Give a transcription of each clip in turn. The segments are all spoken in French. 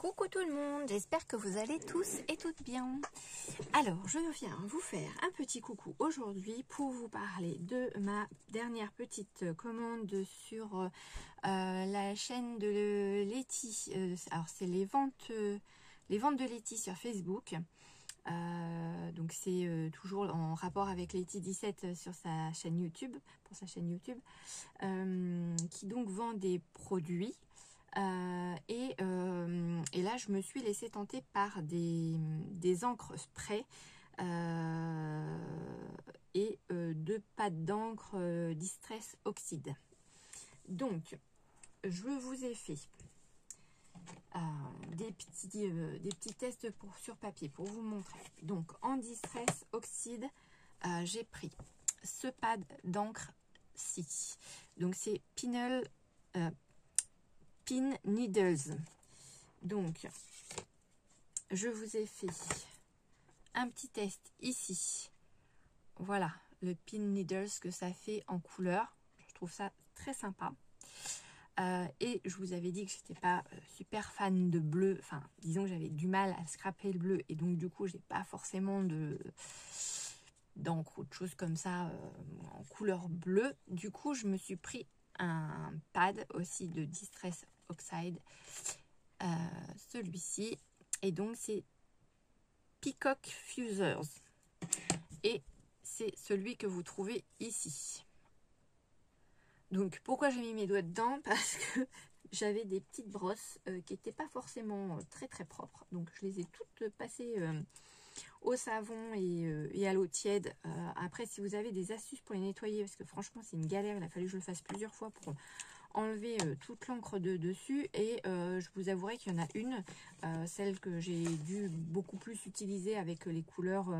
Coucou tout le monde, j'espère que vous allez tous et toutes bien. Alors, je viens vous faire un petit coucou aujourd'hui pour vous parler de ma dernière petite commande sur la chaîne de Letty. Alors, c'est les ventes de Letty sur Facebook. Donc, c'est toujours en rapport avec Letty 17 sur sa chaîne YouTube, pour sa chaîne YouTube, qui donc vend des produits. Et là je me suis laissée tenter par des encres spray et deux pattes d'encre Distress Oxide. Donc je vous ai fait des petits tests sur papier pour vous montrer. Donc en Distress Oxide, j'ai pris ce pad d'encre-ci. Donc c'est Pin Needles. Donc je vous ai fait un petit test ici. Voilà le Pin Needles que ça fait en couleur. Je trouve ça très sympa. Et je vous avais dit que j'étais pas super fan de bleu. Enfin, disons que j'avais du mal à scraper le bleu et donc du coup j'ai pas forcément d'encre ou de choses comme ça en couleur bleue. Du coup je me suis pris un pad aussi de Distress Oxide, celui-ci, et donc c'est Peacock Fusers et c'est celui que vous trouvez ici. Donc pourquoi j'ai mis mes doigts dedans? Parce que j'avais des petites brosses qui n'étaient pas forcément très propres, donc je les ai toutes passées au savon et à l'eau tiède. Après, si vous avez des astuces pour les nettoyer, parce que franchement c'est une galère, il a fallu que je le fasse plusieurs fois pour enlever toute l'encre dessus, et je vous avouerai qu'il y en a une, celle que j'ai dû beaucoup plus utiliser avec les couleurs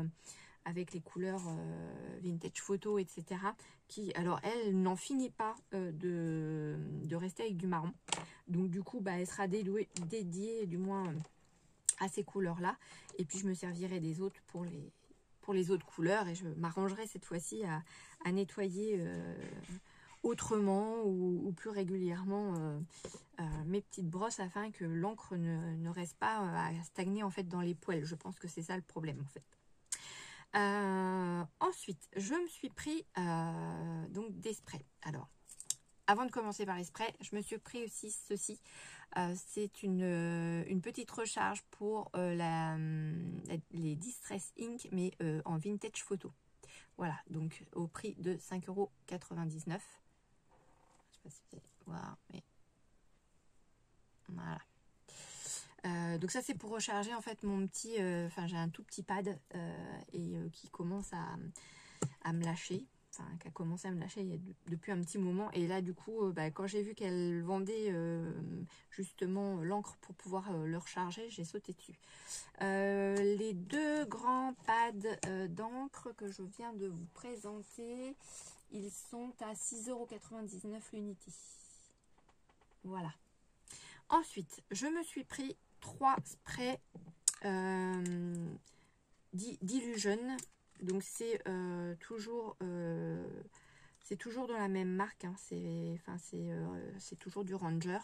vintage photo, etc., qui, alors elle n'en finit pas de rester avec du marron, donc du coup elle sera dédiée du moins à ces couleurs là, et puis je me servirai des autres pour les autres couleurs, et je m'arrangerai cette fois-ci à nettoyer autrement ou plus régulièrement mes petites brosses, afin que l'encre ne reste pas à stagner en fait dans les poêles. Je pense que c'est ça le problème en fait. Ensuite je me suis pris donc des sprays. Alors avant de commencer par les sprays, je me suis pris aussi ceci. C'est une petite recharge pour les Distress Ink, mais en vintage photo. Voilà, donc au prix de 5,99 €. Je sais pas si vous allez voir, mais voilà. Donc ça c'est pour recharger en fait mon petit, enfin j'ai un tout petit pad qui commence à me lâcher. Enfin, qui a commencé à me lâcher depuis un petit moment, et là du coup quand j'ai vu qu'elle vendait justement l'encre pour pouvoir le recharger, j'ai sauté dessus. Les deux grands pads d'encre que je viens de vous présenter, ils sont à 6,99 € l'unité. Voilà. Ensuite je me suis pris 3 sprays d'Illusion. Donc c'est toujours dans la même marque, hein. C'est toujours du Ranger.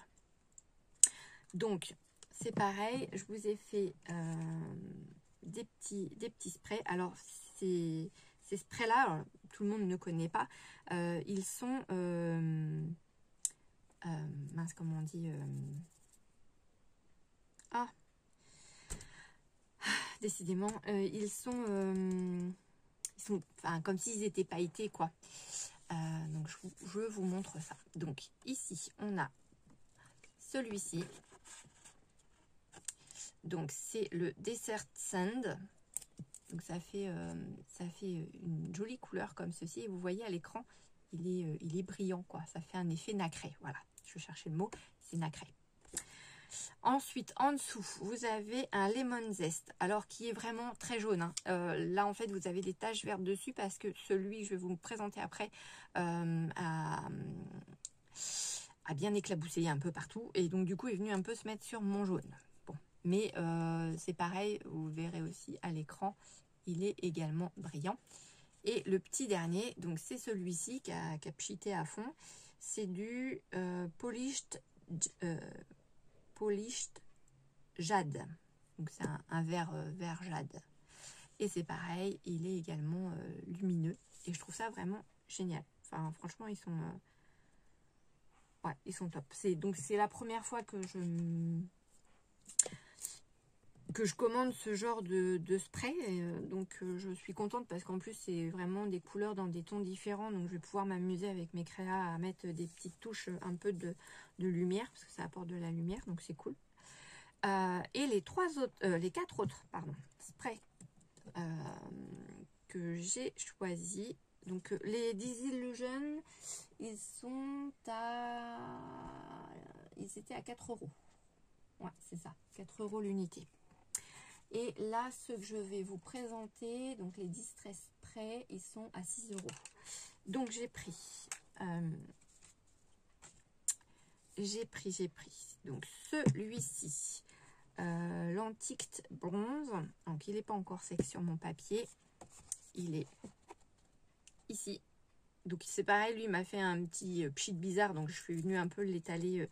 Donc c'est pareil, je vous ai fait des petits sprays. Alors ces sprays là, tout le monde ne connaît pas. Ils sont mince, comment on dit, décidément ils sont enfin, comme s'ils étaient pailletés quoi. Donc je vous montre ça. Donc ici on a celui-ci, donc c'est le Desert Sand. Donc ça fait une jolie couleur comme ceci, et vous voyez à l'écran il est brillant quoi, ça fait un effet nacré. Voilà, je cherchais le mot, c'est nacré. Ensuite en dessous vous avez un Lemon Zest, alors qui est vraiment très jaune, hein. Là en fait vous avez des taches vertes dessus, parce que celui que je vais vous présenter après a bien éclaboussé un peu partout, et donc du coup est venu un peu se mettre sur mon jaune. Bon, mais c'est pareil, vous verrez aussi à l'écran, il est également brillant. Et le petit dernier, donc c'est celui-ci qui a pchité à fond, c'est du Polished jade. Donc c'est un vert, vert jade. Et c'est pareil, il est également lumineux. Et je trouve ça vraiment génial. Enfin, franchement, ils sont... ouais, ils sont top. Donc c'est la première fois que je commande ce genre de spray. Donc je suis contente parce qu'en plus, c'est vraiment des couleurs dans des tons différents. Donc je vais pouvoir m'amuser avec mes créas à mettre des petites touches, un peu de lumière. Parce que ça apporte de la lumière, donc c'est cool. Et les quatre autres, pardon, sprays que j'ai choisi. Donc les Disillusion, ils étaient à 4 euros. Ouais, c'est ça, 4 euros l'unité. Et là, ceux que je vais vous présenter, donc les Distress Spray, ils sont à 6 euros. Donc j'ai pris. Donc celui-ci. L'Antiqued Bronze. Donc il n'est pas encore sec sur mon papier. Il est ici. Donc c'est pareil, lui il m'a fait un petit pchit bizarre, donc je suis venue un peu l'étaler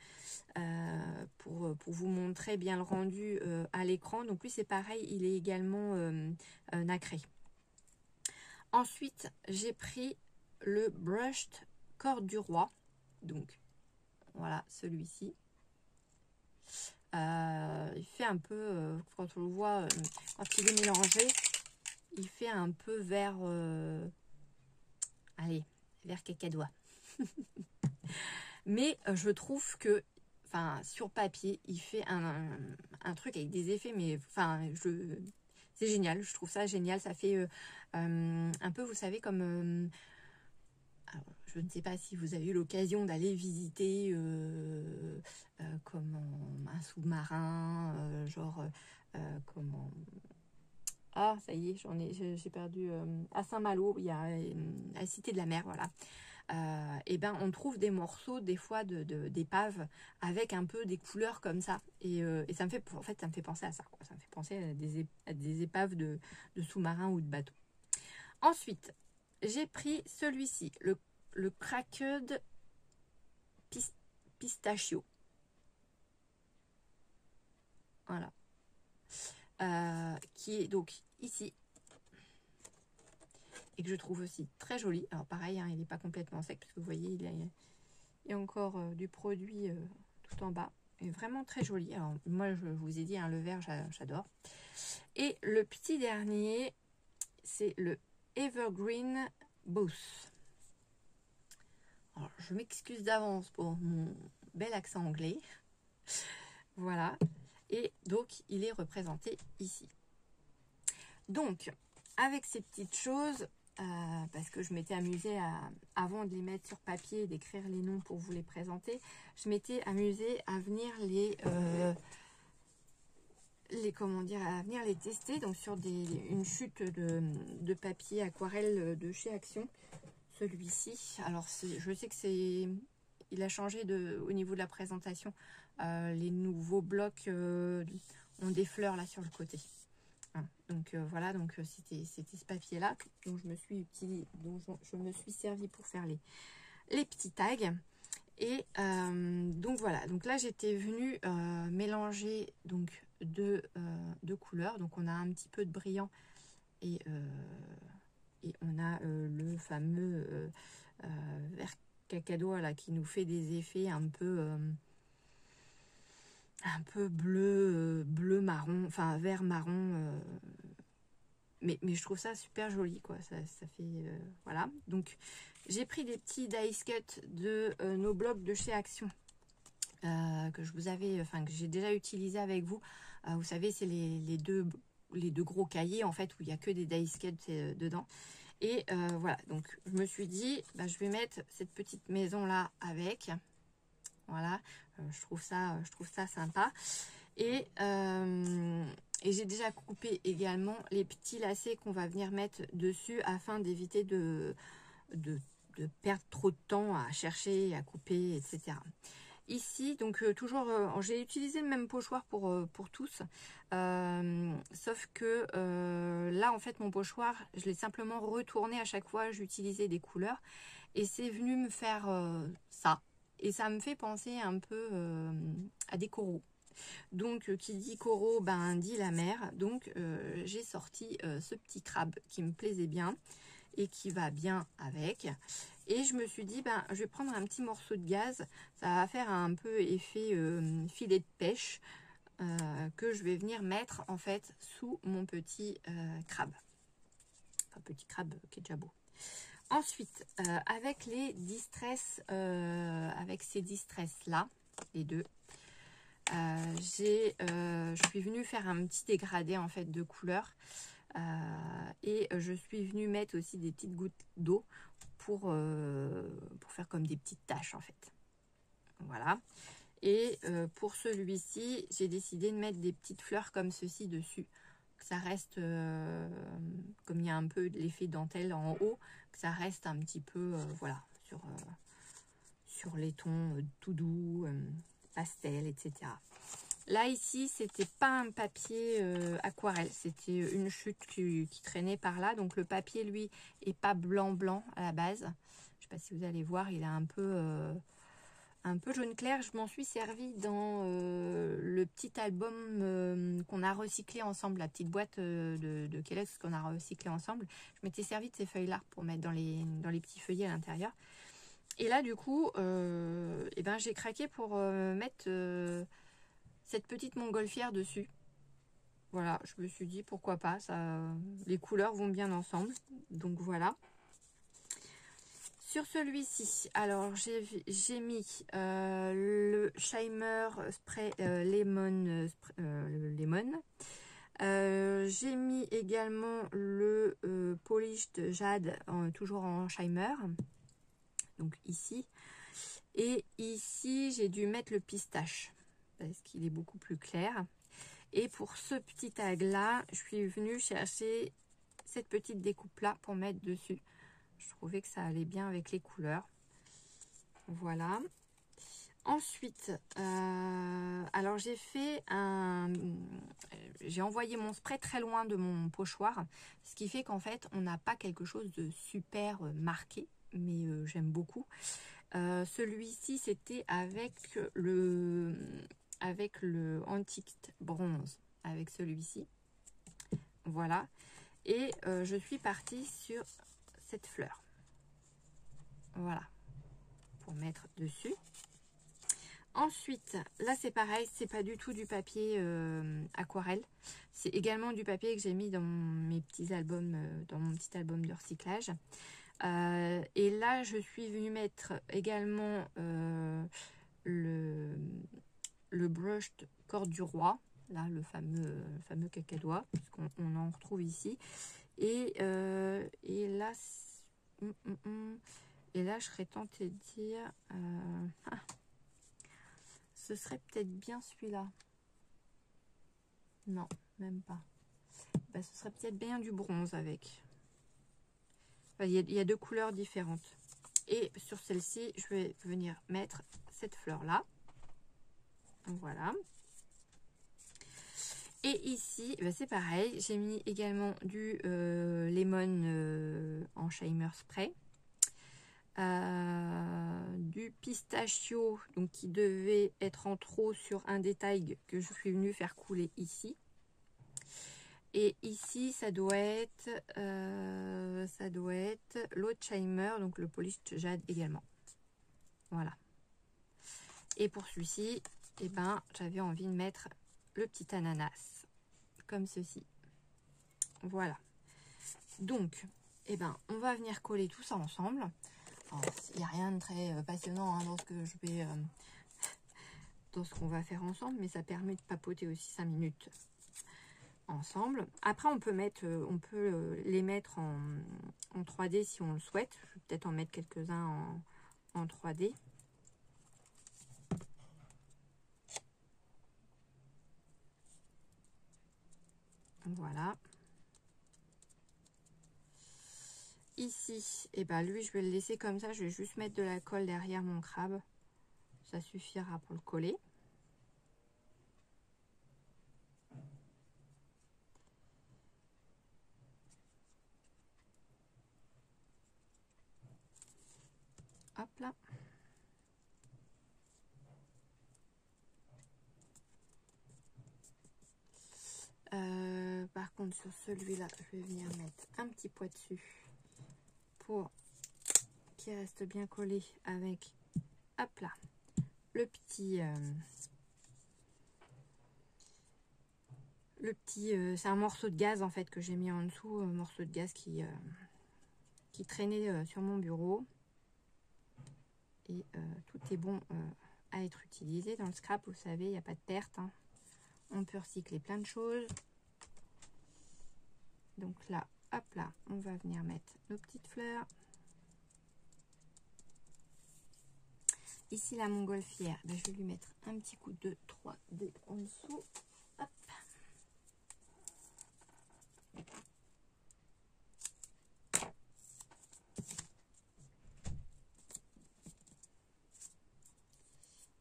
pour vous montrer bien le rendu à l'écran. Donc lui c'est pareil, il est également nacré. Ensuite j'ai pris le Brushed Corde du Roi. Donc voilà, celui-ci. Il fait un peu, quand on le voit, quand il est mélangé, il fait un peu vert, allez, vert cacadois. Mais je trouve que, enfin, sur papier, il fait un truc avec des effets, mais enfin, c'est génial, je trouve ça génial. Ça fait un peu, vous savez, comme... alors, je ne sais pas si vous avez eu l'occasion d'aller visiter comme un sous-marin, genre comment... Ah, ça y est, j'ai perdu. À Saint-Malo, il y a la Cité de la Mer, voilà. Et ben, on trouve des morceaux, des fois, d'épaves avec un peu des couleurs comme ça. Et ça me fait, en fait, ça me fait penser à ça, quoi. Ça me fait penser à des épaves de sous-marins ou de bateaux. Ensuite, j'ai pris celui-ci, le Cracked Pistachio. Voilà. Qui est donc ici. Et que je trouve aussi très joli. Alors pareil, hein, il n'est pas complètement sec, parce que vous voyez, il y a encore du produit tout en bas. Et vraiment très joli. Alors moi, je vous ai dit, hein, le vert, j'adore. Et le petit dernier, c'est le Evergreen Boost. Alors, je m'excuse d'avance pour mon bel accent anglais. Voilà. Et donc, il est représenté ici. Donc, avec ces petites choses, parce que je m'étais amusée avant de les mettre sur papier et d'écrire les noms pour vous les présenter, je m'étais amusée à venir à venir les tester, donc sur une chute de papier aquarelle de chez Action. Celui-ci, alors je sais que il a changé au niveau de la présentation. Les nouveaux blocs ont des fleurs là sur le côté. Hein, donc voilà, donc c'était ce papier là dont je me suis servi pour faire les petits tags. Et donc voilà, donc là j'étais venue mélanger donc deux couleurs. Donc on a un petit peu de brillant et on a le fameux vert cacado là, qui nous fait des effets un peu bleu marron, enfin vert marron, mais je trouve ça super joli, quoi. Ça fait voilà. Donc j'ai pris des petits dice cut de nos blocs de chez Action que je vous avais, enfin que j'ai déjà utilisé avec vous. Vous savez, c'est les deux gros cahiers en fait où il n'y a que des dice cut dedans. Et voilà, donc je me suis dit, bah, je vais mettre cette petite maison là avec. Voilà, je trouve ça sympa. Et j'ai déjà coupé également les petits lacets qu'on va venir mettre dessus afin d'éviter de perdre trop de temps à chercher, à couper, etc. Ici, donc toujours, j'ai utilisé le même pochoir pour tous, sauf que là, en fait, mon pochoir, je l'ai simplement retourné à chaque fois, j'utilisais des couleurs, et c'est venu me faire ça. Et ça me fait penser un peu à des coraux. Donc, qui dit coraux, ben, dit la mer. Donc, j'ai sorti ce petit crabe qui me plaisait bien et qui va bien avec. Et je me suis dit, ben, je vais prendre un petit morceau de gaz. Ça va faire un peu effet filet de pêche que je vais venir mettre en fait sous mon petit crabe. Enfin, petit crabe qui est déjà beau. Ensuite, avec les distress, avec ces distress là, les deux, je suis venue faire un petit dégradé en fait de couleur et je suis venue mettre aussi des petites gouttes d'eau pour faire comme des petites taches en fait. Voilà. Et pour celui-ci, j'ai décidé de mettre des petites fleurs comme ceci dessus. Que ça reste, comme il y a un peu de l'effet dentelle en haut, que ça reste un petit peu, voilà, sur les tons tout doux, pastel, etc. Là, ici, c'était pas un papier aquarelle, c'était une chute qui traînait par là. Donc, le papier, lui, est pas blanc-blanc à la base. Je sais pas si vous allez voir, il a un peu jaune clair. Je m'en suis servi dans le petit album qu'on a recyclé ensemble, la petite boîte de Kellogg's qu'on a recyclé ensemble. Je m'étais servi de ces feuilles-là pour mettre dans les petits feuillets à l'intérieur. Et là, du coup, eh ben, j'ai craqué pour mettre cette petite montgolfière dessus. Voilà, je me suis dit pourquoi pas, les couleurs vont bien ensemble. Donc voilà. Sur celui-ci, alors j'ai mis le Shimer Spray Lemon. J'ai mis également le Polished Jade, toujours en Shimer. Donc ici. Et ici, j'ai dû mettre le pistache parce qu'il est beaucoup plus clair. Et pour ce petit tag là, je suis venue chercher cette petite découpe là pour mettre dessus. Je trouvais que ça allait bien avec les couleurs. Voilà. Ensuite, alors j'ai envoyé mon spray très loin de mon pochoir, ce qui fait qu'en fait, on n'a pas quelque chose de super marqué, mais j'aime beaucoup. Celui-ci, c'était avec le Antique Bronze, avec celui-ci. Voilà. Et je suis partie sur cette fleur. Voilà. Pour mettre dessus. Ensuite, là c'est pareil, c'est pas du tout du papier aquarelle. C'est également du papier que j'ai mis dans mes petits albums, dans mon petit album de recyclage. Et là, je suis venue mettre également le brush Corde du Roi, là le fameux cacadois, puisqu'on en retrouve ici. Et là, et là, je serais tentée de dire, ce serait peut-être bien celui-là. Non, même pas. Bah, ce serait peut-être bien du bronze avec. Il y a deux couleurs différentes. Et sur celle-ci, je vais venir mettre cette fleur-là. Voilà. Et ici, bah, c'est pareil. J'ai mis également du lemon en Shimer Spray. Du pistachio, donc qui devait être en trop sur un détail que je suis venue faire couler ici. Et ici, ça doit être l'autre Shimer, donc le Polished Jade également. Voilà. Et pour celui-ci, eh ben, j'avais envie de mettre le petit ananas, comme ceci. Voilà. Donc, eh ben, on va venir coller tout ça ensemble. Il n'y a rien de très passionnant dans ce que je vais, dans ce qu'on va faire ensemble, mais ça permet de papoter aussi 5 minutes ensemble. Après, on peut les mettre en 3D si on le souhaite. Je vais peut-être en mettre quelques-uns en 3D. Voilà. Ici, et ben lui, je vais le laisser comme ça. Je vais juste mettre de la colle derrière mon crabe. Ça suffira pour le coller. Hop là. contre, sur celui-là, je vais venir mettre un petit poids dessus pour qu'il reste bien collé avec, hop là, le petit, c'est un morceau de gaz en fait que j'ai mis en dessous, un morceau de gaz qui traînait sur mon bureau. Et tout est bon à être utilisé. Dans le scrap, vous savez, il n'y a pas de perte, hein. On peut recycler plein de choses. Donc là, hop là, on va venir mettre nos petites fleurs. Ici, la montgolfière, ben, je vais lui mettre un petit coup de 3D en dessous. Hop.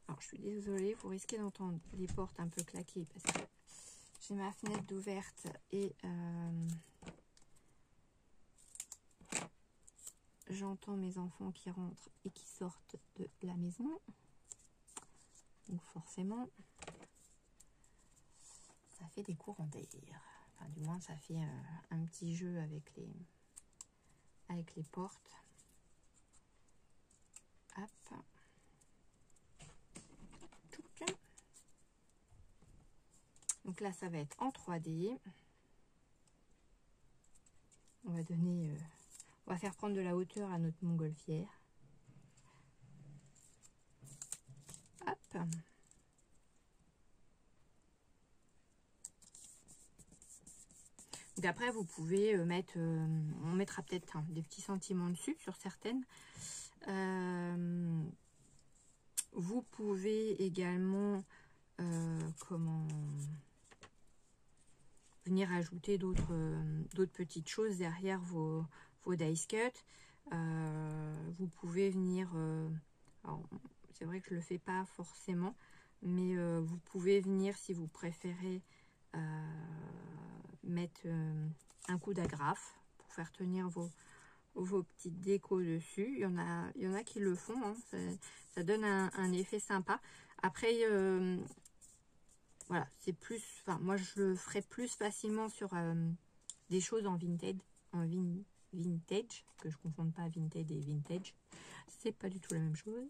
Alors, je suis désolée, vous risquez d'entendre les portes un peu claquer parce que j'ai ma fenêtre d'ouverte et j'entends mes enfants qui rentrent et qui sortent de la maison. Donc forcément, ça fait des courants d'air. Enfin, du moins, ça fait un petit jeu avec les portes. Hop. Donc là, ça va être en 3D. On va donner... on va faire prendre de la hauteur à notre montgolfière. Hop. Donc après, vous pouvez mettre... on mettra peut-être des petits sentiments dessus sur certaines. Vous pouvez également... venir ajouter d'autres petites choses derrière vos dice cut. Vous pouvez venir, c'est vrai que je le fais pas forcément, mais vous pouvez venir, si vous préférez, mettre un coup d'agrafe pour faire tenir vos petites décos dessus. Il y en a qui le font, hein. Ça donne un effet sympa. Après, voilà, c'est plus, enfin moi je le ferai plus facilement sur des choses en vintage, que je ne confonde pas vintage et vintage, c'est pas du tout la même chose.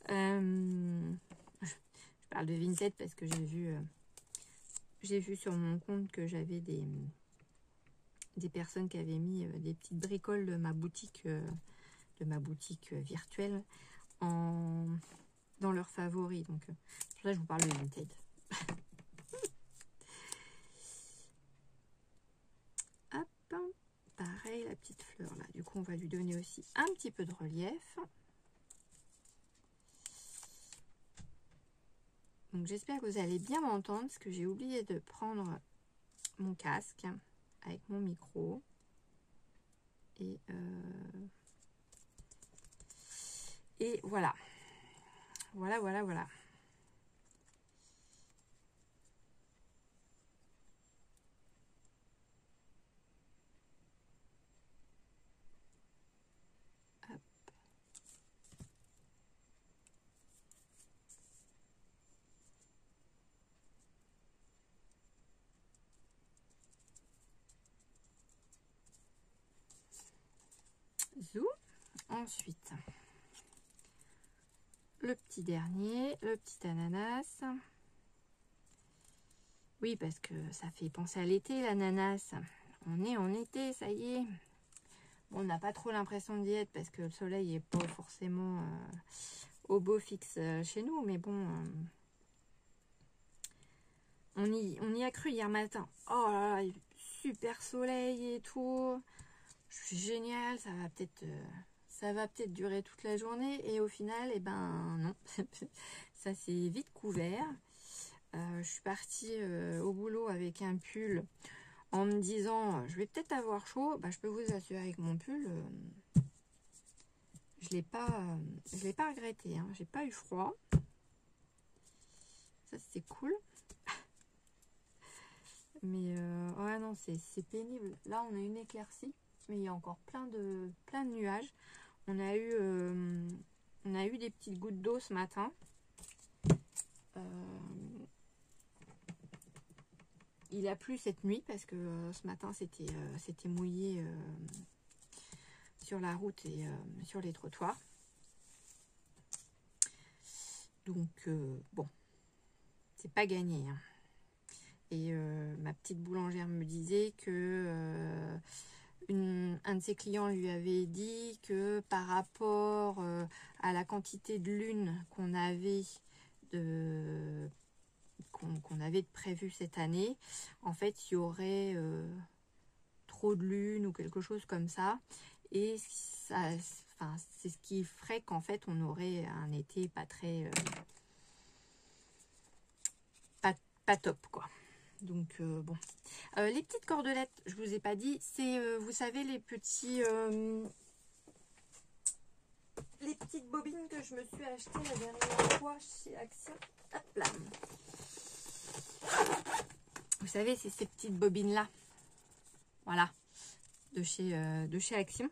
Je parle de vintage parce que j'ai vu sur mon compte que j'avais des personnes qui avaient mis des petites bricoles de ma boutique virtuelle dans leurs favoris, donc pour ça je vous parle de vintage. Hop, pareil, la petite fleur là, du coup on va lui donner aussi un petit peu de relief. Donc j'espère que vous allez bien m'entendre parce que j'ai oublié de prendre mon casque avec mon micro. Et voilà. Voilà. Hop. Zou. Ensuite, le petit dernier, le petit ananas. Oui, parce que ça fait penser à l'été, l'ananas. On est en été, ça y est. Bon, on n'a pas trop l'impression d'y être parce que le soleil n'est pas forcément au beau fixe chez nous. Mais bon, on y a cru hier matin. Oh là là, super soleil et tout. Génial, ça va peut-être durer toute la journée. Et au final, eh ben non. Ça s'est vite couvert. Je suis partie au boulot avec un pull en me disant je vais peut-être avoir chaud. Bah, je peux vous assurer que mon pull, je l'ai pas regretté, hein. J'ai pas eu froid. Ça c'est cool. Mais ouais non, c'est pénible. Là on a une éclaircie, mais il y a encore plein de nuages. On a eu des petites gouttes d'eau ce matin. il a plu cette nuit parce que ce matin c'était mouillé sur la route et sur les trottoirs. Donc bon, c'est pas gagné, hein. Et ma petite boulangère me disait que un de ses clients lui avait dit que par rapport à la quantité de lune qu'on avait de prévu cette année, en fait il y aurait trop de lune ou quelque chose comme ça, et ça, enfin, c'est ce qui ferait qu'en fait on aurait un été pas très pas top quoi. Donc bon, les petites cordelettes, je vous ai pas dit, c'est vous savez les petites bobines que je me suis achetées la dernière fois chez Action. Hop là. Vous savez, c'est ces petites bobines là, voilà, de chez Action,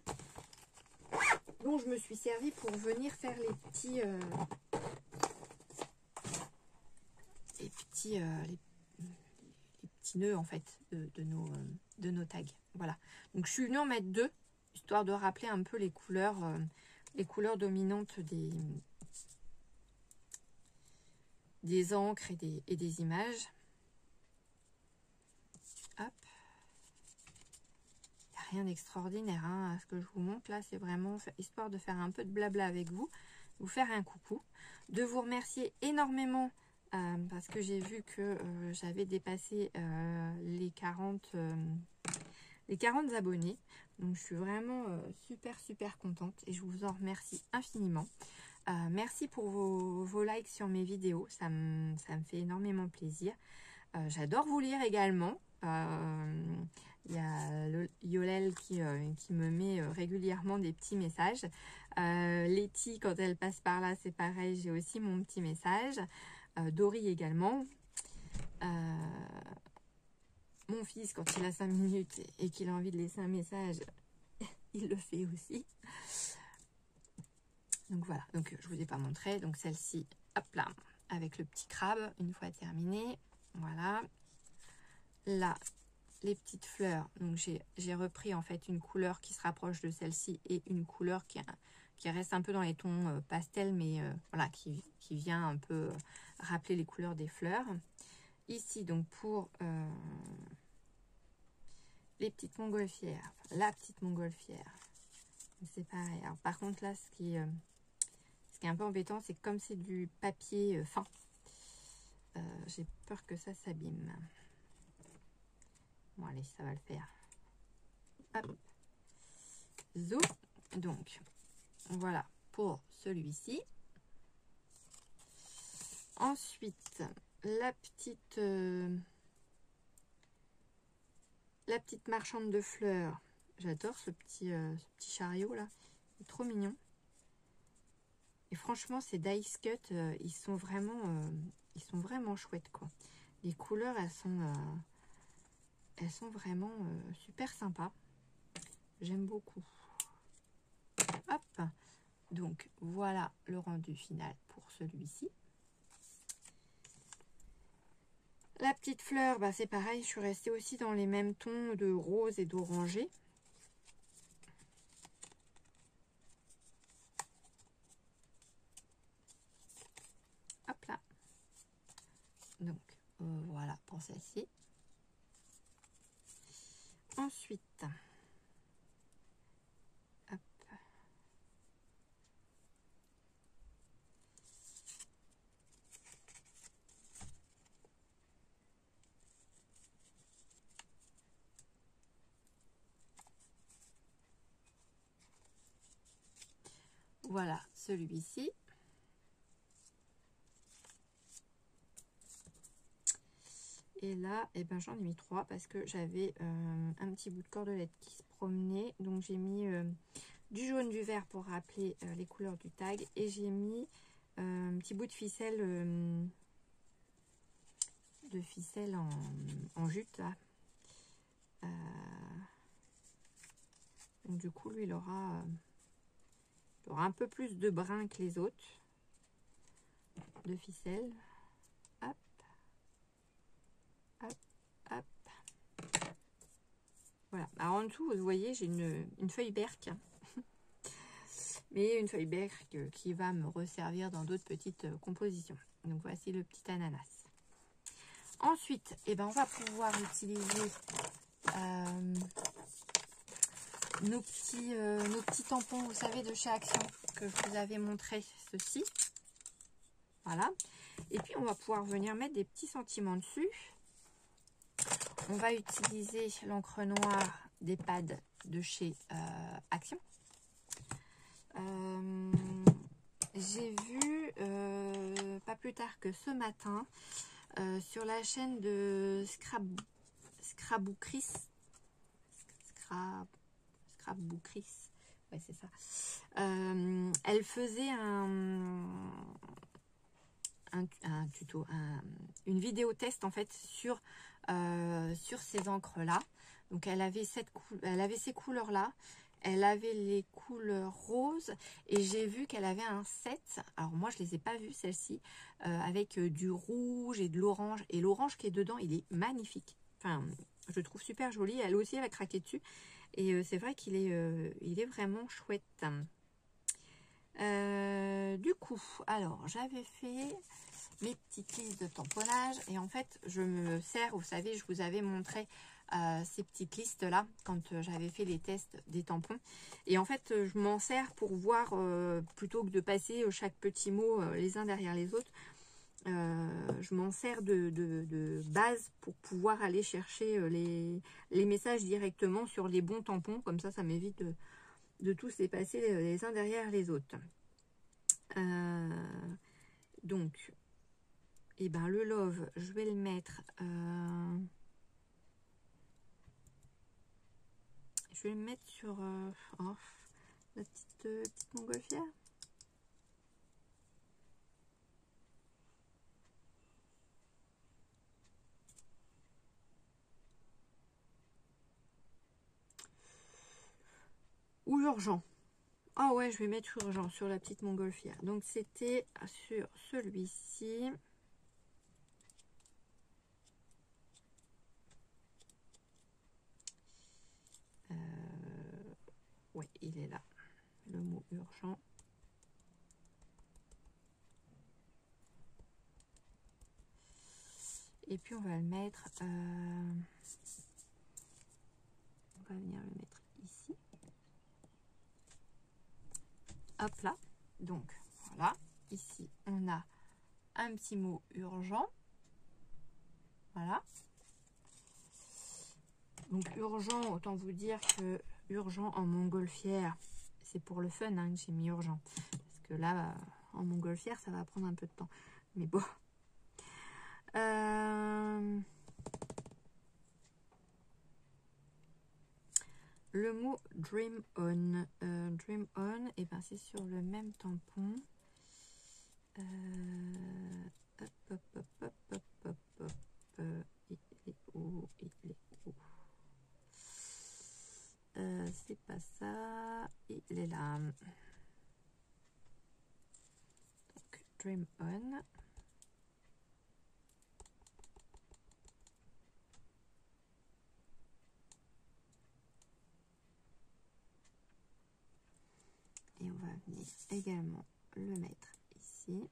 dont je me suis servi pour venir faire les petits nœuds en fait de nos tags. Voilà, donc je suis venue en mettre 2 histoire de rappeler un peu les couleurs dominantes des encres et des images. Hop, il n'y a rien d'extraordinaire hein, à ce que je vous montre là, c'est vraiment histoire de faire un peu de blabla avec vous faire un coucou, de vous remercier énormément parce que j'ai vu que j'avais dépassé les 40 abonnés. Donc je suis vraiment super contente et je vous en remercie infiniment. Merci pour vos likes sur mes vidéos, ça me fait énormément plaisir. J'adore vous lire également. Il y a Yolel qui me met régulièrement des petits messages. Letty, quand elle passe par là, c'est pareil, j'ai aussi mon petit message. Dory également. Mon fils, quand il a 5 minutes et qu'il a envie de laisser un message, il le fait aussi. Donc voilà, donc je vous ai pas montré. Donc celle-ci, hop là, avec le petit crabe, une fois terminé. Voilà. Là, les petites fleurs. Donc j'ai repris en fait une couleur qui se rapproche de celle-ci et une couleur qui reste un peu dans les tons pastel, mais voilà, qui vient un peu rappeler les couleurs des fleurs. Ici, donc pour les petites montgolfières, la petite montgolfière, c'est pareil. Alors par contre là, ce qui est un peu embêtant, c'est que comme c'est du papier fin, j'ai peur que ça s'abîme. Bon allez, ça va le faire. Hop. Zo. Donc voilà pour celui-ci. Ensuite, la petite marchande de fleurs. J'adore ce petit chariot là. Il est trop mignon. Et franchement, ces dice cut, ils sont vraiment chouettes quoi. Les couleurs, elles sont vraiment super sympas. J'aime beaucoup. Hop. Donc voilà le rendu final pour celui-ci. La petite fleur, bah, c'est pareil, je suis restée aussi dans les mêmes tons de rose et d'oranger. Hop là. Donc voilà pour celle-ci. Ensuite, hop. Voilà celui-ci. Et là, eh ben, j'en ai mis 3 parce que j'avais un petit bout de cordelette qui se promenait. Donc j'ai mis du jaune, du vert pour rappeler les couleurs du tag. Et j'ai mis un petit bout de ficelle en jute là. Donc du coup, lui, il aura un peu plus de brun que les autres de ficelle. Hop, hop, hop. Voilà. Alors en dessous, vous voyez, j'ai une feuille berque. Mais une feuille berque qui va me resservir dans d'autres petites compositions. Donc voici le petit ananas. Ensuite, eh ben, on va pouvoir utiliser nos petits tampons, vous savez, de chez Action, que je vous avais montré, ceci. Voilà. Et puis, on va pouvoir venir mettre des petits sentiments dessus. On va utiliser l'encre noire des pads de chez Action. J'ai vu, pas plus tard que ce matin, sur la chaîne de Scrabbookris, ouais c'est ça, elle faisait un tuto, une vidéo test en fait sur ces encres là. Donc elle avait ces couleurs là. Elle avait les couleurs roses et j'ai vu qu'elle avait un set. Alors moi, je les ai pas vues, celles-ci, avec du rouge et de l'orange. Et l'orange qui est dedans, il est magnifique. Enfin, je le trouve super joli. Elle aussi, elle a craqué dessus. Et c'est vrai qu'il est, il est vraiment chouette. Du coup, alors, j'avais fait mes petites listes de tamponnage. Et en fait, je me sers, vous savez, je vous avais montré ces petites listes là quand j'avais fait les tests des tampons, et en fait je m'en sers pour voir, plutôt que de passer chaque petit mot les uns derrière les autres, je m'en sers de base pour pouvoir aller chercher les messages directement sur les bons tampons, comme ça m'évite de tous les passer les uns derrière les autres. Donc et ben le love, je vais le mettre je vais le mettre sur la petite montgolfière. Ou urgent. Ah ouais, je vais mettre urgent sur la petite montgolfière. Donc c'était sur celui-ci. Ouais, il est là. Le mot urgent. Et puis on va le mettre. On va venir le mettre ici. Hop là. Donc voilà. Ici on a un petit mot urgent. Voilà. Donc urgent, autant vous dire que urgent en montgolfière, c'est pour le fun hein, que j'ai mis urgent. Parce que là, en montgolfière, ça va prendre un peu de temps. Mais bon. Le mot Dream On. Dream On, et ben c'est sur le même tampon. Hop, hop, hop, hop, hop, hop, hop. Il est où? Il est où? C'est pas ça. Il est là. Donc, Dream On. Et on va venir également le mettre ici.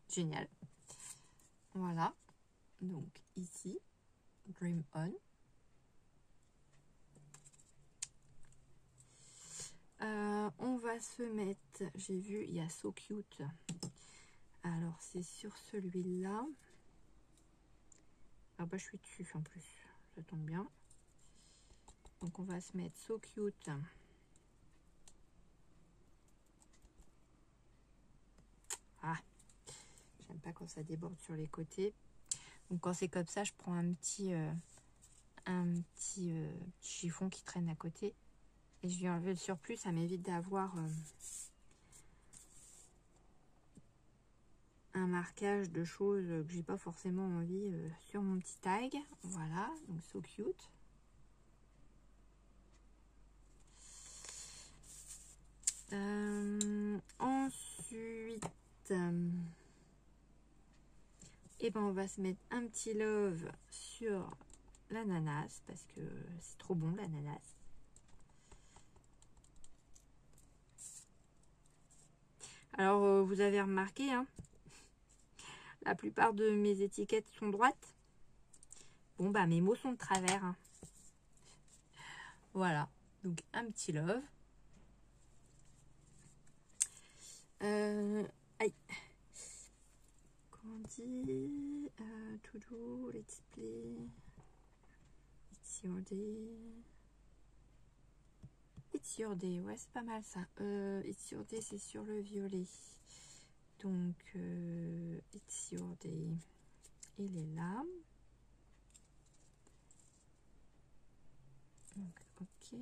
Génial. Voilà. Donc ici, Dream On. On va se mettre, j'ai vu, il y a So Cute. Alors c'est sur celui-là. Ah bah je suis dessus en plus, ça tombe bien. Donc on va se mettre So Cute. Ah, j'aime pas quand ça déborde sur les côtés. Donc quand c'est comme ça, je prends un petit chiffon qui traîne à côté. Et je vais enlever le surplus, ça m'évite d'avoir un marquage de choses que j'ai pas forcément envie sur mon petit tag. Voilà, donc So Cute. Ensuite, Et ben on va se mettre un petit love sur l'ananas parce que c'est trop bon l'ananas. Alors vous avez remarqué, hein, la plupart de mes étiquettes sont droites. Bon bah mes mots sont de travers. Hein. Voilà, donc un petit love. Aïe. Comment on dit to do, let's play. It's your day. It's your day, ouais c'est pas mal ça. It's your day c'est sur le violet. Donc it's your day. Il est là. Donc ok.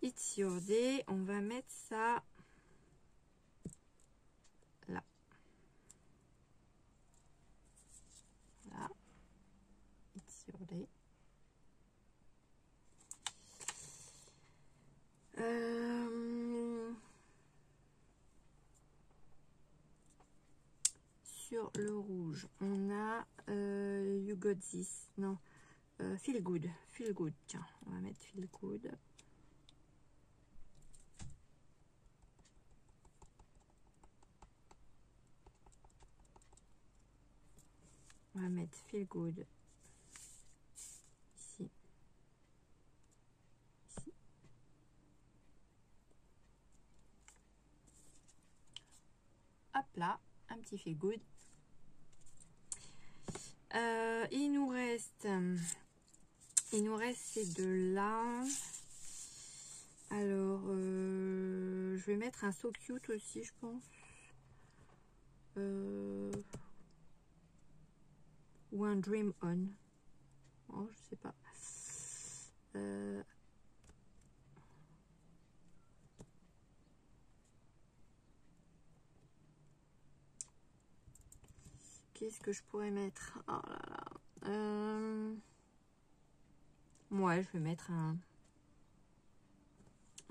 It's your day, on va mettre ça là. Là. It's your day. Sur le rouge, on a You Got This. Non, Feel Good. Feel Good. Tiens, on va mettre Feel Good. On va mettre Feel Good ici. Ici. Hop là, un petit Feel Good. Il nous reste ces deux-là. Alors, je vais mettre un So Cute aussi, je pense. Ou un Dream On. Oh, je sais pas. Qu'est-ce que je pourrais mettre? Oh là là. Ouais, je vais mettre un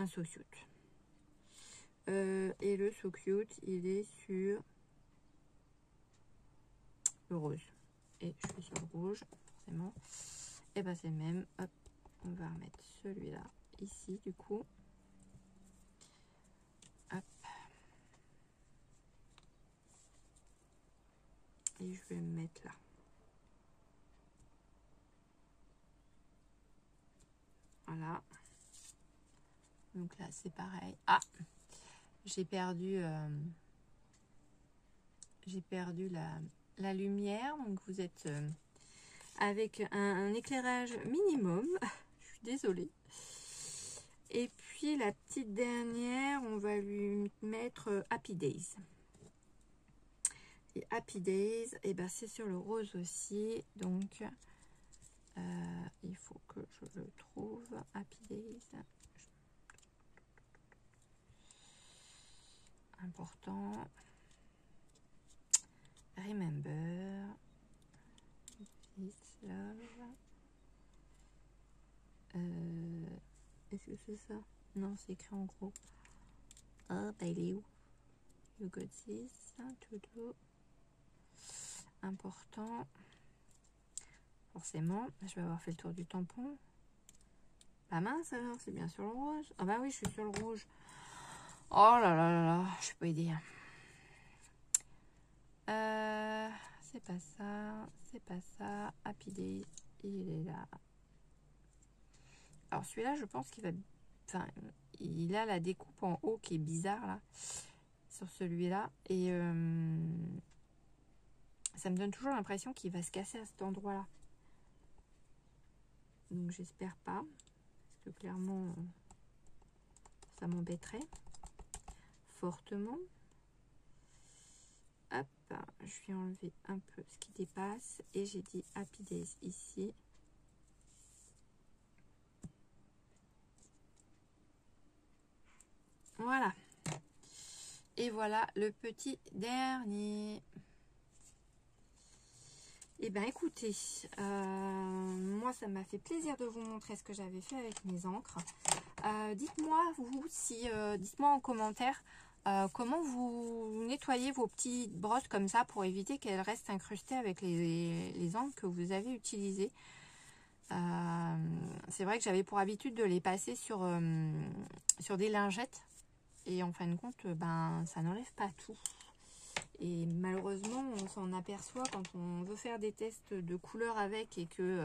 So Cute. Et le So Cute, il est sur le rose. Et je suis sur le rouge, forcément. Et ben c'est le même. Hop, on va remettre celui-là ici, du coup. Hop. Et je vais me mettre là. Voilà. Donc là, c'est pareil. Ah, j'ai perdu la lumière. Donc vous êtes avec un éclairage minimum. Je suis désolée. Et puis la petite dernière, on va lui mettre Happy Days. Et Happy Days, et ben c'est sur le rose aussi. Donc il faut que je le trouve. Happy Days. Important. Remember. This love. Est-ce que c'est ça? Non, c'est écrit en gros. Ah, bah il est où? You got this. To do. Important. Forcément, je vais avoir fait le tour du tampon. Pas mince alors, c'est bien sur le rouge. Ah bah oui, je suis sur le rouge. Oh là là là là, je suis pas aidée. C'est pas ça, c'est pas ça. Happy Days, il est là. Alors celui-là, je pense qu'il va... Enfin, il a la découpe en haut qui est bizarre là, sur celui-là. Et ça me donne toujours l'impression qu'il va se casser à cet endroit-là. Donc j'espère pas, parce que clairement, ça m'embêterait fortement. Hop, je vais enlever un peu ce qui dépasse. Et j'ai dit Happy Days ici. Voilà. Et voilà le petit dernier. Eh bien écoutez, moi ça m'a fait plaisir de vous montrer ce que j'avais fait avec mes encres. Dites-moi vous si, dites-moi en commentaire comment vous nettoyez vos petites brosses comme ça pour éviter qu'elles restent incrustées avec les encres que vous avez utilisées. C'est vrai que j'avais pour habitude de les passer sur des lingettes et en fin de compte, ben ça n'enlève pas tout. Et malheureusement, on s'en aperçoit quand on veut faire des tests de couleurs avec et que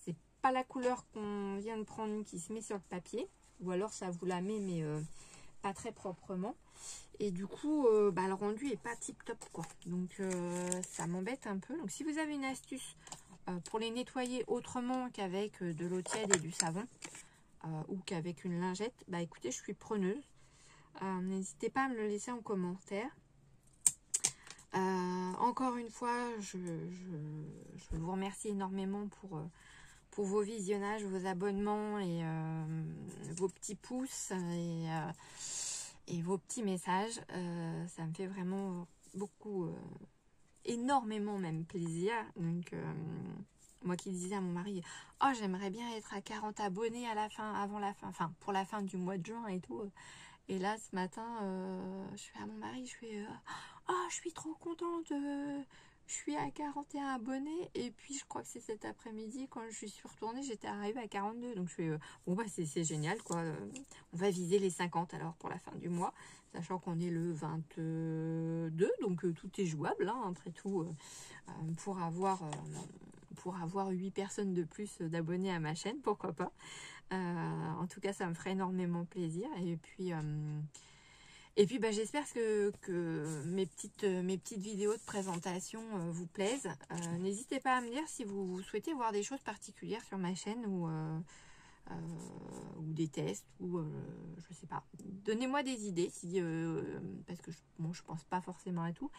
c'est pas la couleur qu'on vient de prendre qui se met sur le papier. Ou alors ça vous la met mais pas très proprement. Et du coup, bah, le rendu est pas tip top quoi. Donc ça m'embête un peu. Donc si vous avez une astuce pour les nettoyer autrement qu'avec de l'eau tiède et du savon ou qu'avec une lingette, bah écoutez, je suis preneuse. N'hésitez pas à me le laisser en commentaire. Encore une fois, je vous remercie énormément pour vos visionnages, vos abonnements et vos petits pouces et vos petits messages. Ça me fait vraiment beaucoup, énormément même plaisir. Donc, moi qui disais à mon mari, oh j'aimerais bien être à 40 abonnés à la fin, avant la fin, enfin pour la fin du mois de juin et tout. Et là, ce matin, je fais à mon mari, je fais oh, je suis trop contente, je suis à 41 abonnés. Et puis, je crois que c'est cet après-midi, quand je suis retournée, j'étais arrivée à 42. Donc, je fais bon, bah, c'est génial, quoi. On va viser les 50 alors pour la fin du mois, sachant qu'on est le 22. Donc, tout est jouable, hein, après tout, pour avoir 8 personnes de plus d'abonnés à ma chaîne, pourquoi pas. En tout cas, ça me ferait énormément plaisir. Et puis bah, j'espère que mes petites vidéos de présentation vous plaisent. N'hésitez pas à me dire si vous souhaitez voir des choses particulières sur ma chaîne ou des tests ou je sais pas. Donnez-moi des idées parce que je pense pas forcément à tout.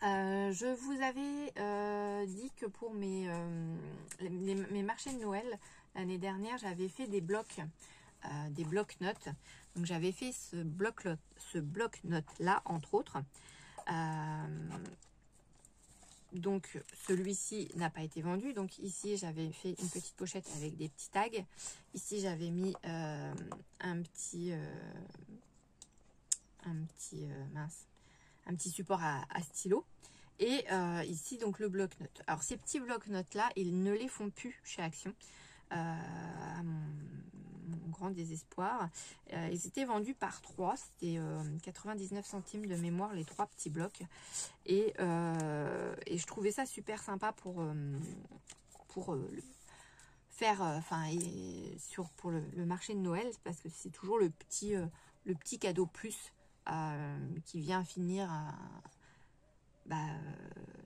Je vous avais dit que pour mes marchés de Noël l'année dernière, j'avais fait des blocs-notes. Donc j'avais fait ce bloc-notes là, entre autres. Donc celui-ci n'a pas été vendu. Donc ici, j'avais fait une petite pochette avec des petits tags. Ici, j'avais mis un petit support à stylo. Et ici, donc le bloc-notes. Alors, ces petits bloc-notes-là, ils ne les font plus chez Action. À mon grand désespoir. Ils étaient vendus par 3. C'était 99 centimes de mémoire, les 3 petits blocs. Et je trouvais ça super sympa pour faire, pour le marché de Noël, parce que c'est toujours le petit cadeau plus qui vient finir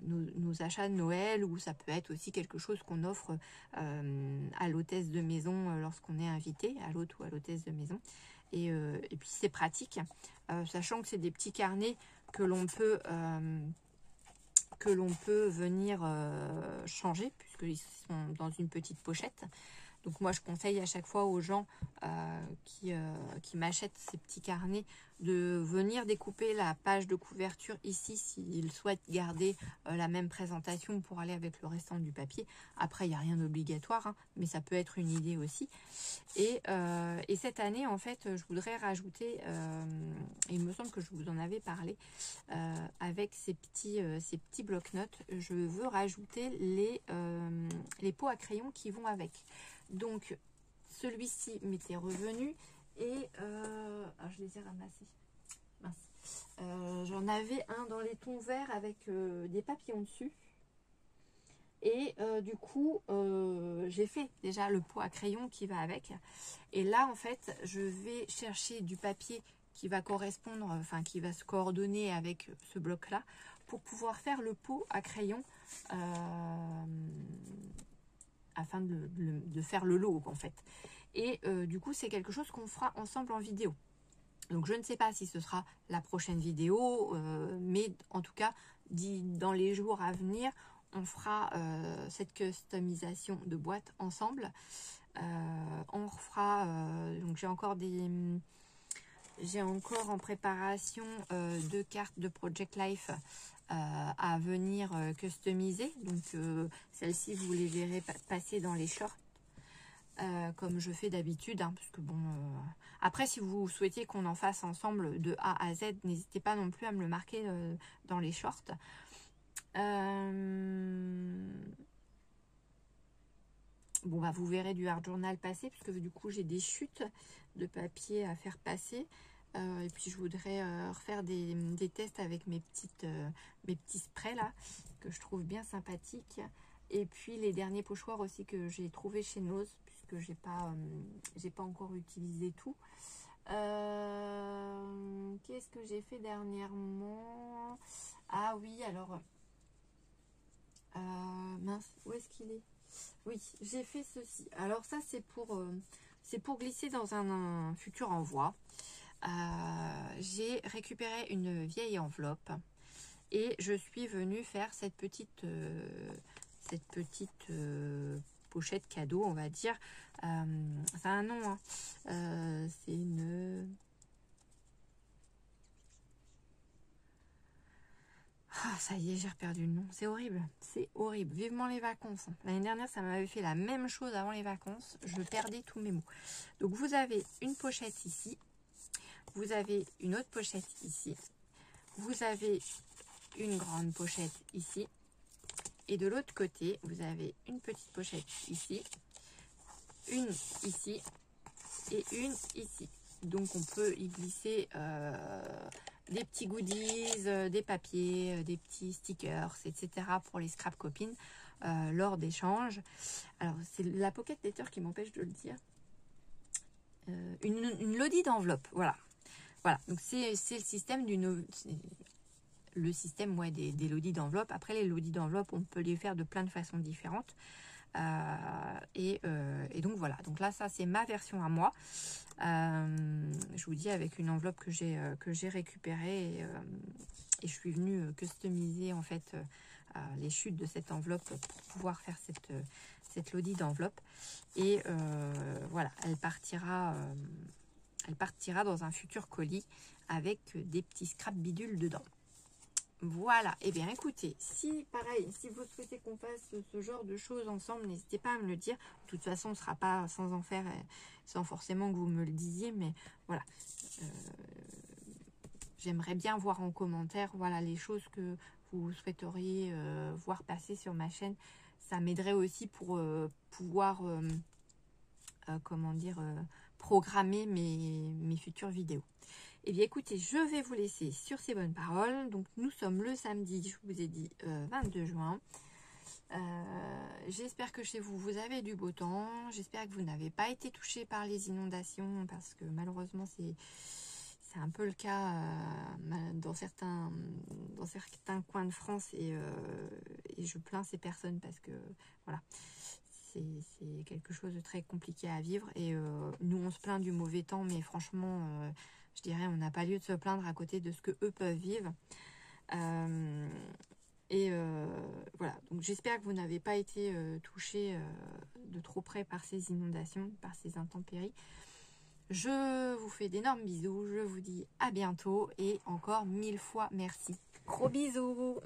nos achats de Noël, ou ça peut être aussi quelque chose qu'on offre à l'hôtesse de maison lorsqu'on est invité, à l'hôte ou à l'hôtesse de maison. Et puis c'est pratique, sachant que c'est des petits carnets que l'on peut venir changer, puisqu'ils sont dans une petite pochette. Donc moi je conseille à chaque fois aux gens qui m'achètent ces petits carnets de venir découper la page de couverture ici s'ils souhaitent garder la même présentation pour aller avec le restant du papier. Après il n'y a rien d'obligatoire, hein, mais ça peut être une idée aussi. Et cette année en fait je voudrais rajouter, il me semble que je vous en avais parlé, avec ces petits bloc-notes, je veux rajouter les pots à crayon qui vont avec. Donc, celui-ci m'était revenu et je les ai ramassés. Mince. J'en avais un dans les tons verts avec des papillons dessus. Et du coup, j'ai fait déjà le pot à crayon qui va avec. Et là, en fait, je vais chercher du papier qui va correspondre, enfin qui va se coordonner avec ce bloc-là pour pouvoir faire le pot à crayon afin de faire le lot en fait. Et du coup c'est quelque chose qu'on fera ensemble en vidéo. Donc je ne sais pas si ce sera la prochaine vidéo, mais en tout cas dans les jours à venir on fera cette customisation de boîte ensemble. On refera donc j'ai encore J'ai encore en préparation 2 cartes de Project Life à venir customiser. Donc celles-ci, vous les verrez passer dans les shorts. Comme je fais d'habitude, hein, parce que bon, après si vous souhaitez qu'on en fasse ensemble de A à Z, n'hésitez pas non plus à me le marquer dans les shorts. Bon bah vous verrez du hard journal passer, puisque du coup j'ai des chutes de papier à faire passer, et puis je voudrais refaire des tests avec mes petits sprays là, que je trouve bien sympathiques. Et puis les derniers pochoirs aussi que j'ai trouvé chez Nose, puisque j'ai pas encore utilisé tout. Qu'est-ce que j'ai fait dernièrement? Ah oui, alors mince, où est-ce qu'il est? Oui, j'ai fait ceci. Alors ça, c'est pour glisser dans un futur envoi. J'ai récupéré une vieille enveloppe et je suis venue faire cette petite pochette cadeau, on va dire. Ça a un nom, hein. C'est une... Ah, ça y est, j'ai perdu le nom. C'est horrible. C'est horrible. Vivement les vacances. L'année dernière, ça m'avait fait la même chose avant les vacances. Je perdais tous mes mots. Donc, vous avez une pochette ici. Vous avez une autre pochette ici. Vous avez une grande pochette ici. Et de l'autre côté, vous avez une petite pochette ici. Une ici. Et une ici. Donc, on peut y glisser... des petits goodies, des papiers, des petits stickers, etc. pour les scrap copines lors d'échanges. Alors, c'est la Pocket Letter qui m'empêche de le dire. Une lodi d'enveloppe, voilà. Voilà, donc c'est le système le système ouais, des lodis d'enveloppe. Après, les lodis d'enveloppe, on peut les faire de plein de façons différentes. Et donc voilà, donc là ça c'est ma version à moi. Je vous dis avec une enveloppe que j'ai récupérée et je suis venue customiser en fait les chutes de cette enveloppe pour pouvoir faire cette lodi d'enveloppe. Et voilà, elle partira dans un futur colis avec des petits scrap bidules dedans. Voilà, et bien écoutez, si pareil, si vous souhaitez qu'on fasse ce genre de choses ensemble, n'hésitez pas à me le dire. De toute façon, on ne sera pas sans en faire, sans forcément que vous me le disiez, mais voilà. J'aimerais bien voir en commentaire, voilà, les choses que vous souhaiteriez voir passer sur ma chaîne. Ça m'aiderait aussi pour pouvoir, comment dire, programmer mes futures vidéos. Eh bien écoutez, je vais vous laisser sur ces bonnes paroles. Donc nous sommes le samedi, je vous ai dit 22 juin. J'espère que chez vous, vous avez du beau temps. J'espère que vous n'avez pas été touché par les inondations parce que malheureusement c'est un peu le cas dans certains coins de France et je plains ces personnes parce que voilà, c'est quelque chose de très compliqué à vivre et nous on se plaint du mauvais temps, mais franchement je dirais on n'a pas lieu de se plaindre à côté de ce que eux peuvent vivre. Voilà, donc j'espère que vous n'avez pas été touché de trop près par ces inondations, par ces intempéries. Je vous fais d'énormes bisous, je vous dis à bientôt et encore 1000 fois merci. Gros bisous!